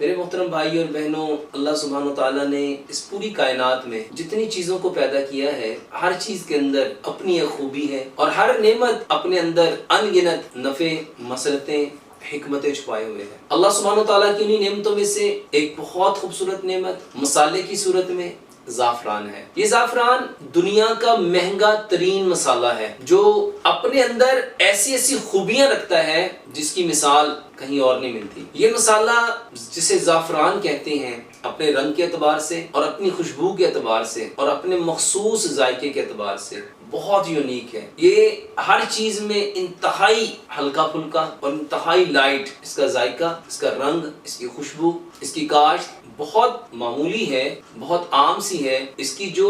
میرے محترم بھائی اور بہنوں، اللہ سبحانہ و تعالیٰ نے اس پوری کائنات میں جتنی چیزوں کو پیدا کیا ہے، ہر چیز کے اندر اپنی ایک خوبی ہے اور ہر نعمت اپنے اندر ان گنت نفع، مسرتیں، حکمتیں چھپائے ہوئے ہیں۔ اللہ سبحانہ و تعالیٰ کی انہی نعمتوں میں سے ایک بہت خوبصورت نعمت مسالے کی صورت میں زعفران ہے۔ یہ زعفران دنیا کا مہنگا ترین مسالہ ہے جو اپنے اندر ایسی ایسی خوبیاں رکھتا ہے جس کی مثال کہیں اور نہیں ملتی۔ یہ مسالہ جسے زعفران کہتے ہیں، اپنے رنگ کے اعتبار سے اور اپنی خوشبو کے اعتبار سے اور اپنے مخصوص ذائقے کے اعتبار سے بہت یونیک ہے۔ یہ ہر چیز میں انتہائی ہلکا پھلکا اور انتہائی لائٹ، اس کا ذائقہ، اس کا رنگ، اس کی خوشبو، اس کی کاشت بہت معمولی ہے، بہت عام سی ہے۔ اس کی جو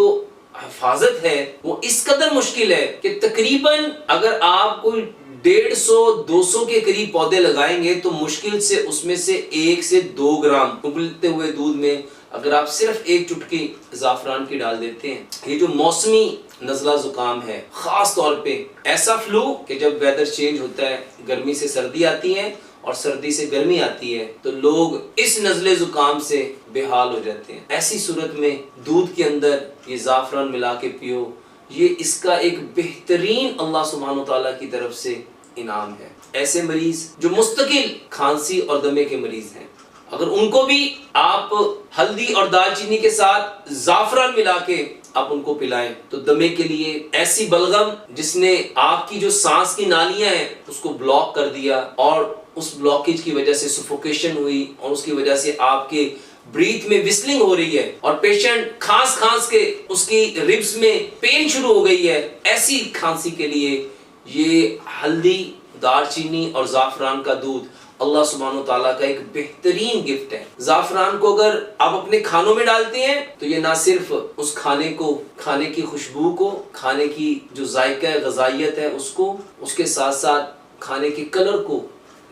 حفاظت ہے وہ اس قدر مشکل ہے کہ تقریباً اگر آپ کوئی 150-200 کے قریب پودے لگائیں گے تو مشکل سے اس میں سے 1 سے 2 گرام ابلتے ہوئے دودھ میں اگر آپ صرف ایک چٹکی زعفران کی ڈال دیتے ہیں۔ یہ جو موسمی نزلہ زکام ہے، خاص طور پہ ایسا فلو کہ جب ویدر چینج ہوتا ہے، گرمی سے سردی آتی ہے اور سردی سے گرمی آتی ہے تو لوگ اس نزلے زکام سے بے حال ہو جاتے ہیں۔ ایسی صورت میں دودھ کے اندر یہ زعفران ملا کے پیو، یہ اس کا ایک بہترین اللہ سبحانہ تعالیٰ کی طرف سے انعام ہے۔ ایسے مریض جو مستقل کھانسی اور دمے کے مریض ہیں، اگر ان کو بھی آپ ہلدی اور دال چینی کے ساتھ زعفران ملا کے آپ ان کو پلائیں تو دمے کے لیے ایسی بلغم جس نے آپ کی جو سانس کی نالیاں ہیں اس کو بلاک کر دیا اور اس بلاکیج کی وجہ سے سفوکیشن ہوئی اور اس کی وجہ سے آپ کے بریتھ میں وسلنگ ہو رہی ہے اور پیشنٹ کھانس کے اس کی ریبس میں پین شروع ہو گئی ہے، ایسی کھانسی کے لیے یہ ہلدی، دار چینی اور زعفران کا دودھ اللہ سبحانہ و تعالیٰ کا ایک بہترین گفٹ ہے۔ زعفران کو اگر آپ اپنے کھانوں میں ڈالتے ہیں تو یہ نہ صرف اس کھانے کو، کھانے کی خوشبو کو، کھانے کی جو ذائقہ غذائیت ہے اس کو، اس کے ساتھ ساتھ کھانے کے کلر کو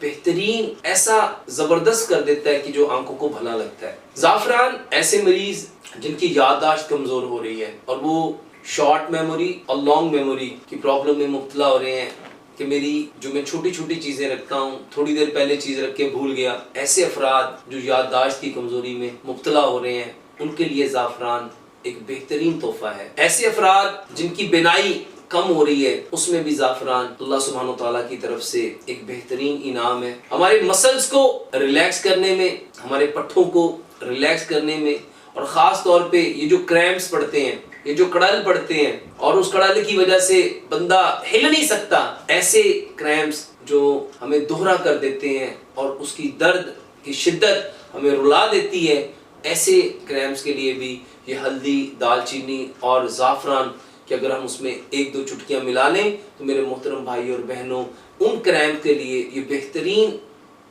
بہترین ایسا زبردست کر دیتا ہے کہ جو آنکھوں کو بھلا لگتا ہے۔ زعفران ایسے مریض جن کی یادداشت کمزور ہو رہی ہے اور وہ شارٹ میموری اور لانگ میموری کی پرابلم میں مبتلا ہو رہے ہیں کہ میری جو میں چھوٹی چھوٹی چیزیں رکھتا ہوں، تھوڑی دیر پہلے چیز رکھ کے بھول گیا، ایسے افراد جو یادداشت کی کمزوری میں مبتلا ہو رہے ہیں ان کے لیے زعفران ایک بہترین تحفہ ہے۔ ایسے افراد جن کی بینائی کم ہو رہی ہے اس میں بھی زعفران اللہ سبحانہ تعالیٰ کی طرف سے ایک بہترین انعام ہے۔ ہمارے مسلز کو ریلیکس کرنے میں، ہمارے پٹھوں کو ریلیکس کرنے میں اور خاص طور پہ یہ جو کریمپس پڑتے ہیں، یہ جو کڑل پڑتے ہیں اور اس کڑل کی وجہ سے بندہ ہل نہیں سکتا، ایسے کریمپس جو ہمیں دوہرا کر دیتے ہیں اور اس کی درد کی شدت ہمیں رلا دیتی ہے، ایسے کریمپس کے لیے بھی یہ ہلدی، دال چینی اور زعفران کہ اگر ہم اس میں 1-2 چٹکیاں ملا لیں تو میرے محترم بھائی اور بہنوں ان کریمپ کے لیے یہ بہترین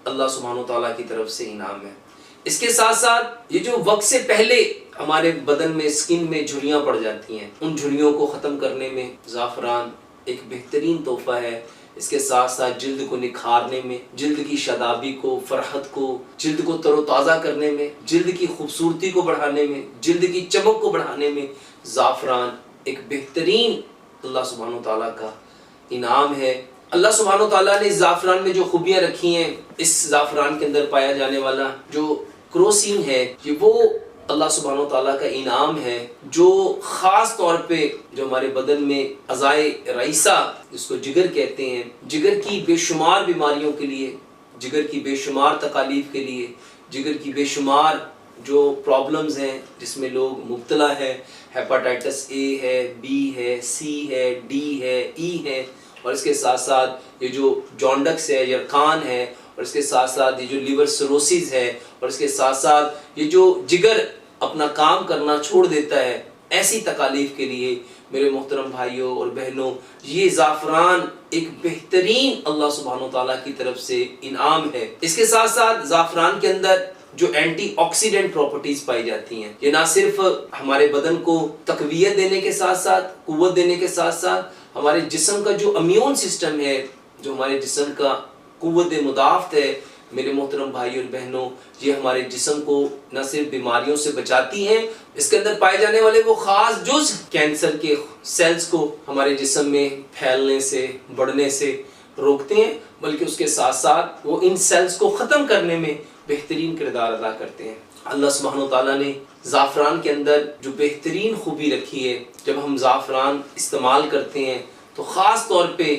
اللہ سبحانہ تعالیٰ کی طرف سے انعام ہے۔ اس کے ساتھ ساتھ یہ جو وقت سے پہلے ہمارے بدن میں سکن میں جھریاں پڑ جاتی ہیں، ان جھریوں کو ختم کرنے میں زعفران ایک بہترین تحفہ ہے۔ اس کے ساتھ ساتھ جلد کو نکھارنے میں، جلد کی شادابی کو، فرحت کو، جلد کو تر و تازہ کرنے میں، جلد کی خوبصورتی کو بڑھانے میں، جلد کی چمک کو بڑھانے میں زعفران ایک بہترین اللہ سبحانہ تعالیٰ کا انعام ہے۔ اللہ سبحانہ تعالیٰ نے زعفران میں جو خوبیاں رکھی ہیں، اس زعفران کے اندر پایا جانے والا جو کروسین ہے، یہ وہ اللہ سبحانہ تعالیٰ کا انعام ہے جو خاص طور پہ جو ہمارے بدن میں اعضائے رئیسہ جس کو جگر کہتے ہیں، جگر کی بے شمار بیماریوں کے لیے، جگر کی بے شمار تکالیف کے لیے، جگر کی بے شمار جو پرابلمز ہیں جس میں لوگ مبتلا ہے، ہیپاٹائٹس اے ہے، بی ہے، سی ہے، ڈی ہے، ای ہے، اور اس کے ساتھ ساتھ یہ جو جانڈکس ہے، یرقان ہے، اور اس کے ساتھ ساتھ یہ جو لیور سروسز ہے، اور اس کے ساتھ ساتھ یہ جو جگر اپنا کام کرنا چھوڑ دیتا ہے، ایسی تکالیف کے لیے میرے محترم بھائیوں اور بہنوں یہ زعفران ایک بہترین اللہ سبحانہ تعالیٰ کی طرف سے انعام ہے۔ اس کے ساتھ ساتھ زعفران کے اندر جو اینٹی آکسیڈنٹ پراپرٹیز پائی جاتی ہیں، یہ نہ صرف ہمارے بدن کو تقویت دینے کے ساتھ ساتھ، قوت دینے کے ساتھ ساتھ ہمارے جسم کا جو امیون سسٹم ہے، جو ہمارے جسم کا قوت مدافعت ہے، میرے محترم بھائی اور بہنوں یہ ہمارے جسم کو نہ صرف بیماریوں سے بچاتی ہیں، اس کے اندر پائے جانے والے وہ خاص جز کینسر کے سیلز کو ہمارے جسم میں پھیلنے سے، بڑھنے سے روکتے ہیں، بلکہ اس کے ساتھ ساتھ وہ ان سیلز کو ختم کرنے میں بہترین کردار ادا کرتے ہیں۔ اللہ سبحانہ وتعالیٰ نے زعفران کے اندر جو بہترین خوبی رکھی ہے، جب ہم زعفران استعمال کرتے ہیں تو خاص طور پہ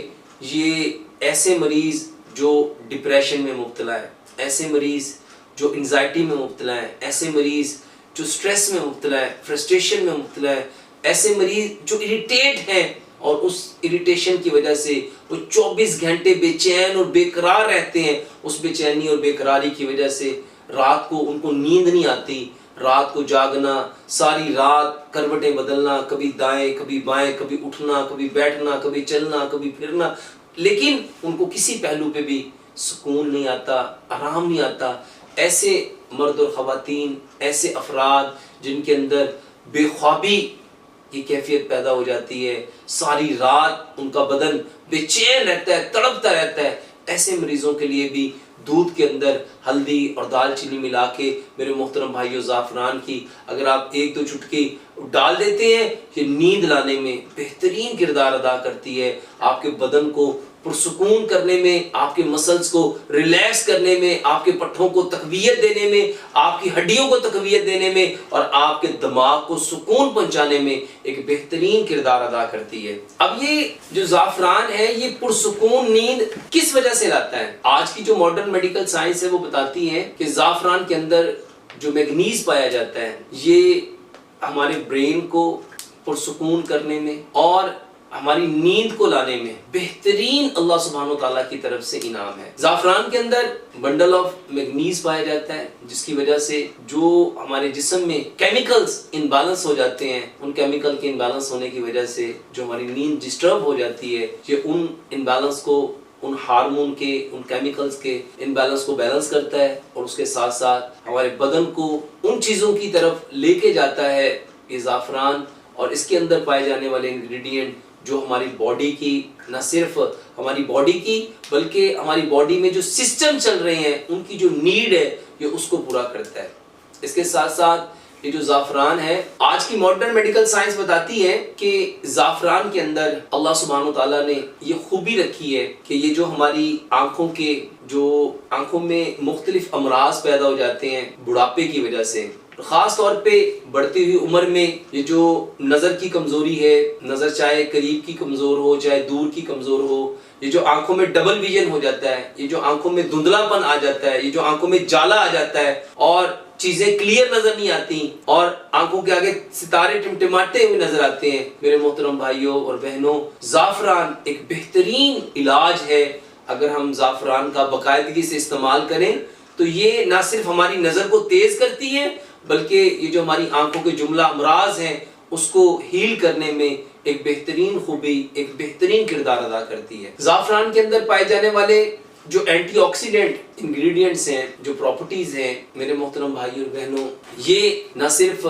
یہ ایسے مریض جو ڈپریشن میں مبتلا ہے، ایسے مریض جو انزائٹی میں مبتلا ہے، ایسے مریض جو سٹریس میں مبتلا ہے، فرسٹریشن میں مبتلا ہے، ایسے مریض جو اریٹیٹ ہیں اور اس اریٹیشن کی وجہ سے وہ 24 گھنٹے بے چین اور بے قرار رہتے ہیں، اس بے چینی اور بے قراری کی وجہ سے رات کو ان کو نیند نہیں آتی، رات کو جاگنا، ساری رات کروٹیں بدلنا، کبھی دائیں کبھی بائیں، کبھی اٹھنا کبھی بیٹھنا، کبھی چلنا کبھی پھرنا، لیکن ان کو کسی پہلو پہ بھی سکون نہیں آتا، آرام نہیں آتا۔ ایسے مرد اور خواتین، ایسے افراد جن کے اندر بے خوابی کی کیفیت پیدا ہو جاتی ہے، ساری رات ان کا بدن بے چین رہتا ہے، تڑپتا رہتا ہے، ایسے مریضوں کے لیے بھی دودھ کے اندر ہلدی اور دال چینی ملا کے میرے محترم بھائیو زعفران کی اگر آپ 1-2 چٹکی ڈال دیتے ہیں، یہ نیند لانے میں بہترین کردار ادا کرتی ہے، آپ کے بدن کو پرسکون کرنے میں، آپ کے مسلز کو ریلیکس کرنے میں، آپ کے پٹھوں کو تقویت دینے میں، آپ کی ہڈیوں کو تقویت دینے میں اور آپ کے دماغ کو سکون پہنچانے میں ایک بہترین کردار ادا کرتی ہے۔ اب یہ جو زعفران ہے یہ پرسکون نیند کس وجہ سے لاتا ہے؟ آج کی جو ماڈرن میڈیکل سائنس ہے وہ بتاتی ہے کہ زعفران کے اندر جو میگنیز پایا جاتا ہے یہ ہمارے برین کو پرسکون کرنے میں اور ہماری نیند کو لانے میں بہترین اللہ سبحانہ وتعالیٰ کی طرف سے انعام ہے۔ زعفران کے اندر بنڈل آف میگنیز پایا جاتا ہے جس کی وجہ سے جو ہمارے جسم میں کیمیکلز انبیلنس ہو جاتے ہیں، ان کیمیکل کے انبیلنس ہونے کی وجہ سے جو ہماری نیند ڈسٹرب ہو جاتی ہے، یہ ان انبیلنس کو، ان ہارمون کے، ان کیمیکلز کے انبیلنس کو بیلنس کرتا ہے اور اس کے ساتھ ساتھ ہمارے بدن کو ان چیزوں کی طرف لے کے جاتا ہے یہ زعفران، اور اس کے اندر پائے جانے والے انگریڈینٹ جو ہماری باڈی کی، نہ صرف ہماری باڈی کی بلکہ ہماری باڈی میں جو سسٹم چل رہے ہیں ان کی جو نیڈ ہے یہ اس کو پورا کرتا ہے۔ اس کے ساتھ ساتھ یہ جو زعفران ہے، آج کی ماڈرن میڈیکل سائنس بتاتی ہے کہ زعفران کے اندر اللہ سبحانہ وتعالیٰ نے یہ خوبی رکھی ہے کہ یہ جو ہماری آنکھوں میں مختلف امراض پیدا ہو جاتے ہیں بڑھاپے کی وجہ سے، خاص طور پہ بڑھتی ہوئی عمر میں یہ جو نظر کی کمزوری ہے، نظر چاہے قریب کی کمزور ہو چاہے دور کی کمزور ہو، یہ جو آنکھوں میں ڈبل ویژن ہو جاتا ہے، یہ جو آنکھوں میں دھندلا پن آ جاتا ہے، یہ جو آنکھوں میں جالا آ جاتا ہے اور چیزیں کلیئر نظر نہیں آتی اور آنکھوں کے آگے ستارے ٹمٹماتے ہوئے نظر آتے ہیں، میرے محترم بھائیوں اور بہنوں، زعفران ایک بہترین علاج ہے۔ اگر ہم زعفران کا باقاعدگی سے استعمال کریں تو یہ نہ صرف ہماری نظر کو تیز کرتی ہے بلکہ یہ جو ہماری آنکھوں کے جملہ امراض ہیں اس کو ہیل کرنے میں ایک بہترین خوبی، ایک بہترین کردار ادا کرتی ہے۔ زعفران کے اندر پائے جانے والے جو اینٹی آکسیڈنٹ انگریڈینٹس ہیں، جو پراپرٹیز ہیں، میرے محترم بھائی اور بہنوں، یہ نہ صرف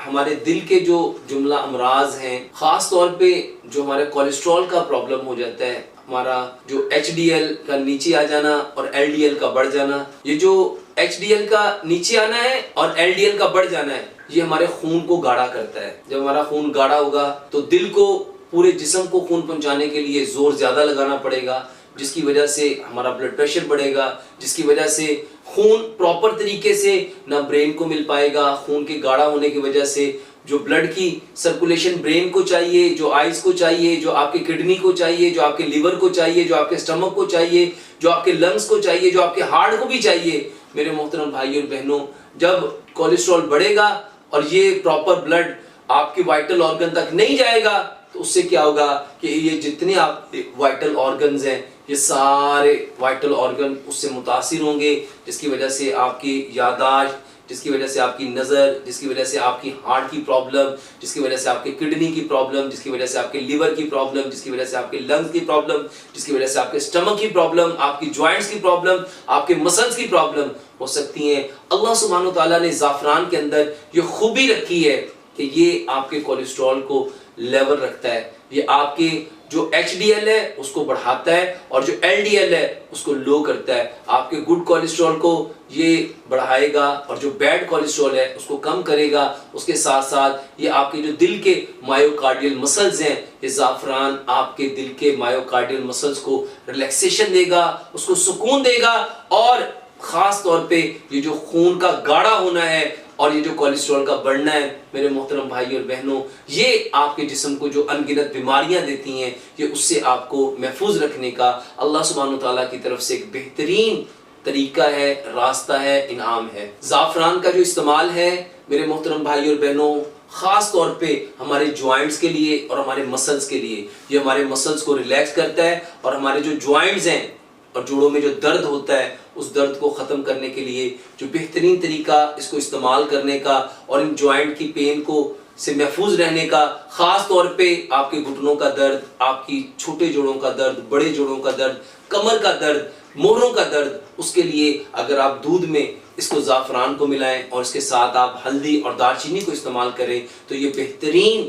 ہمارے دل کے جو جملہ امراض ہیں، خاص طور پہ جو ہمارے کولیسٹرول کا پرابلم ہو جاتا ہے، ہمارا جو ایچ ڈی ایل کا نیچے آ جانا اور ایل ڈی ایل کا بڑھ جانا، یہ جو ایچ ڈی ایل کا نیچے آنا ہے اور ایل ڈی ایل کا بڑھ جانا ہے یہ ہمارے خون کو گاڑھا کرتا ہے۔ جب ہمارا خون گاڑھا ہوگا تو دل کو، پورے جسم کو خون پہنچانے کے لیے زور زیادہ لگانا پڑے گا، جس کی وجہ سے ہمارا بلڈ پریشر بڑھے گا، جس کی وجہ سے خون پراپر طریقے سے نہ برین کو مل پائے گا۔ خون کے گاڑھا ہونے کی وجہ سے جو بلڈ کی سرکولیشن برین کو چاہیے، جو آئیز کو چاہیے، جو آپ کے کڈنی کو چاہیے، جو آپ کے لیور کو چاہیے، جو آپ کے اسٹمک کو چاہیے، جو آپ کے لنگز کو چاہیے، جو آپ کے ہارٹ کو بھی چاہیے، میرے محترم بھائی اور بہنوں، جب کولیسٹرول بڑھے گا اور یہ پراپر بلڈ آپ کے وائٹل آرگن تک نہیں جائے گا تو اس سے کیا ہوگا کہ یہ جتنے آپ وائٹل آرگنز ہیں یہ سارے وائٹل آرگن اس سے متاثر ہوں گے، جس کی وجہ سے آپ کی یادداشت، جس کی وجہ سے آپ کی نظر، جس کی وجہ سے آپ کی ہارٹ کی پرابلم، جس کی وجہ سے آپ کے کڈنی کی پرابلم، جس کی وجہ سے آپ کے لیور کی پرابلم، جس کی وجہ سے آپ کے لنگز کی پرابلم، جس کی وجہ سے آپ کے اسٹمک کی پرابلم، آپ کی جوائنٹس کی پرابلم، آپ کے مسلز کی پرابلم ہو سکتی ہیں۔ اللہ سبحانہ وتعالیٰ نے زعفران کے اندر یہ خوبی رکھی ہے کہ یہ آپ کے کولیسٹرول کو لیول رکھتا ہے، یہ آپ کے جو ایچ ڈی ایل ہے اس کو بڑھاتا ہے اور جو ایل ڈی ایل ہے اس کو لو کرتا ہے۔ آپ کے گڈ کولیسٹرول کو یہ بڑھائے گا اور جو بیڈ کولیسٹرول ہے اس کو کم کرے گا۔ اس کے ساتھ ساتھ یہ آپ کے جو دل کے مائیوکارڈیل مسلز ہیں، یہ زعفران آپ کے دل کے مائیوکارڈیل مسلز کو ریلیکسیشن دے گا، اس کو سکون دے گا اور خاص طور پہ یہ جو خون کا گاڑھا ہونا ہے اور یہ جو کولیسٹرول کا بڑھنا ہے میرے محترم بھائی اور بہنوں، یہ آپ کے جسم کو جو ان گنت بیماریاں دیتی ہیں، یہ اس سے آپ کو محفوظ رکھنے کا اللہ سبحانہ وتعالیٰ کی طرف سے ایک بہترین طریقہ ہے، راستہ ہے، انعام ہے۔ زعفران کا جو استعمال ہے میرے محترم بھائی اور بہنوں، خاص طور پہ ہمارے جوائنٹس کے لیے اور ہمارے مسلز کے لیے، یہ ہمارے مسلز کو ریلیکس کرتا ہے اور ہمارے جو جوائنٹس ہیں اور جوڑوں میں جو درد ہوتا ہے اس درد کو ختم کرنے کے لیے جو بہترین طریقہ اس کو استعمال کرنے کا اور ان جوائنٹ کی پین کو سے محفوظ رہنے کا، خاص طور پہ آپ کے گھٹنوں کا درد، آپ کی چھوٹے جوڑوں کا درد، بڑے جوڑوں کا درد، کمر کا درد، موڑوں کا درد، اس کے لیے اگر آپ دودھ میں اس کو زعفران کو ملائیں اور اس کے ساتھ آپ ہلدی اور دار چینی کو استعمال کریں تو یہ بہترین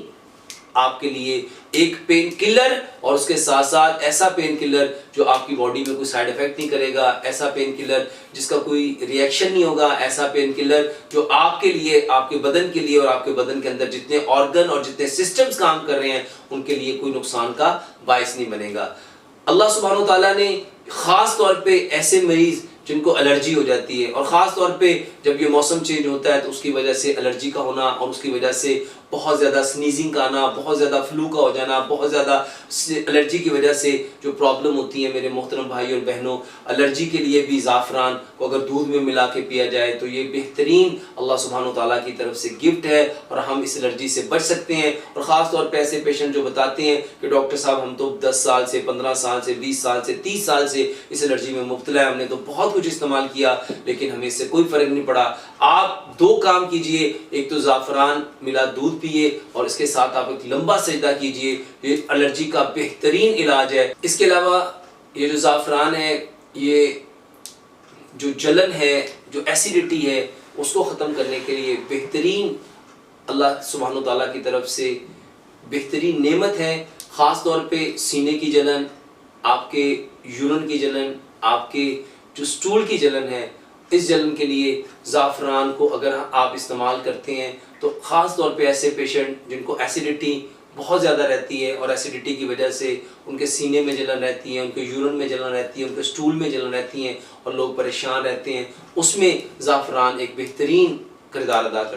آپ کے لیے ایک پین کلر، اور اس کے ساتھ ساتھ ایسا پین کلر جو آپ کی باڈی میں کوئی سائیڈ ایفیکٹ نہیں کرے گا، ایسا پین کلر جس کا کوئی ری ایکشن نہیں ہوگا، ایسا پین کلر جو آپ کے لیے، آپ کے بدن کے لیے اور آپ کے بدن کے اندر جتنے آرگن اور جتنے سسٹمز کام کر رہے ہیں ان کے لیے کوئی نقصان کا باعث نہیں بنے گا۔ اللہ سبحانہ وتعالیٰ نے خاص طور پہ ایسے مریض جن کو الرجی ہو جاتی ہے، اور خاص طور پہ جب یہ موسم چینج ہوتا ہے تو اس کی وجہ سے الرجی کا ہونا اور اس کی وجہ سے بہت زیادہ سنیزنگ کا آنا، بہت زیادہ فلو کا ہو جانا، بہت زیادہ الرجی کی وجہ سے جو پرابلم ہوتی ہے میرے محترم بھائی اور بہنوں، الرجی کے لیے بھی زعفران کو اگر دودھ میں ملا کے پیا جائے تو یہ بہترین اللہ سبحانہ وتعالیٰ کی طرف سے گفٹ ہے اور ہم اس الرجی سے بچ سکتے ہیں۔ اور خاص طور پہ ایسے پیشنٹ جو بتاتے ہیں کہ ڈاکٹر صاحب ہم تو 10 سال سے، 15 سال سے، 20 سال سے، 30 سال سے اس الرجی میں مبتلا ہے، ہم نے تو بہت کچھ استعمال کیا لیکن ہمیں اس سے کوئی فرق نہیں پڑا۔ آپ دو کام کیجئے، ایک تو زعفران ملا دودھ پیئے اور اس کے ساتھ آپ ایک لمبا سجدہ کیجئے، یہ الرجی کا بہترین علاج ہے۔ اس کے علاوہ یہ جو زعفران ہے، یہ جو جلن ہے، جو ایسیڈیٹی ہے، اس کو ختم کرنے کے لیے بہترین اللہ سبحانہ وتعالیٰ کی طرف سے بہترین نعمت ہے۔ خاص طور پہ سینے کی جلن، آپ کے یورین کی جلن، آپ کے جو سٹول کی جلن ہے، اس جلن کے لیے زعفران کو اگر آپ استعمال کرتے ہیں تو خاص طور پہ ایسے پیشنٹ جن کو ایسیڈیٹی بہت زیادہ رہتی ہے اور ایسیڈیٹی کی وجہ سے ان کے سینے میں جلن رہتی ہے، ان کے یورین میں جلن رہتی ہے، ان کے سٹول میں جلن رہتی ہیں اور لوگ پریشان رہتے ہیں، اس میں زعفران ایک بہترین کردار ادا کرتا ہے۔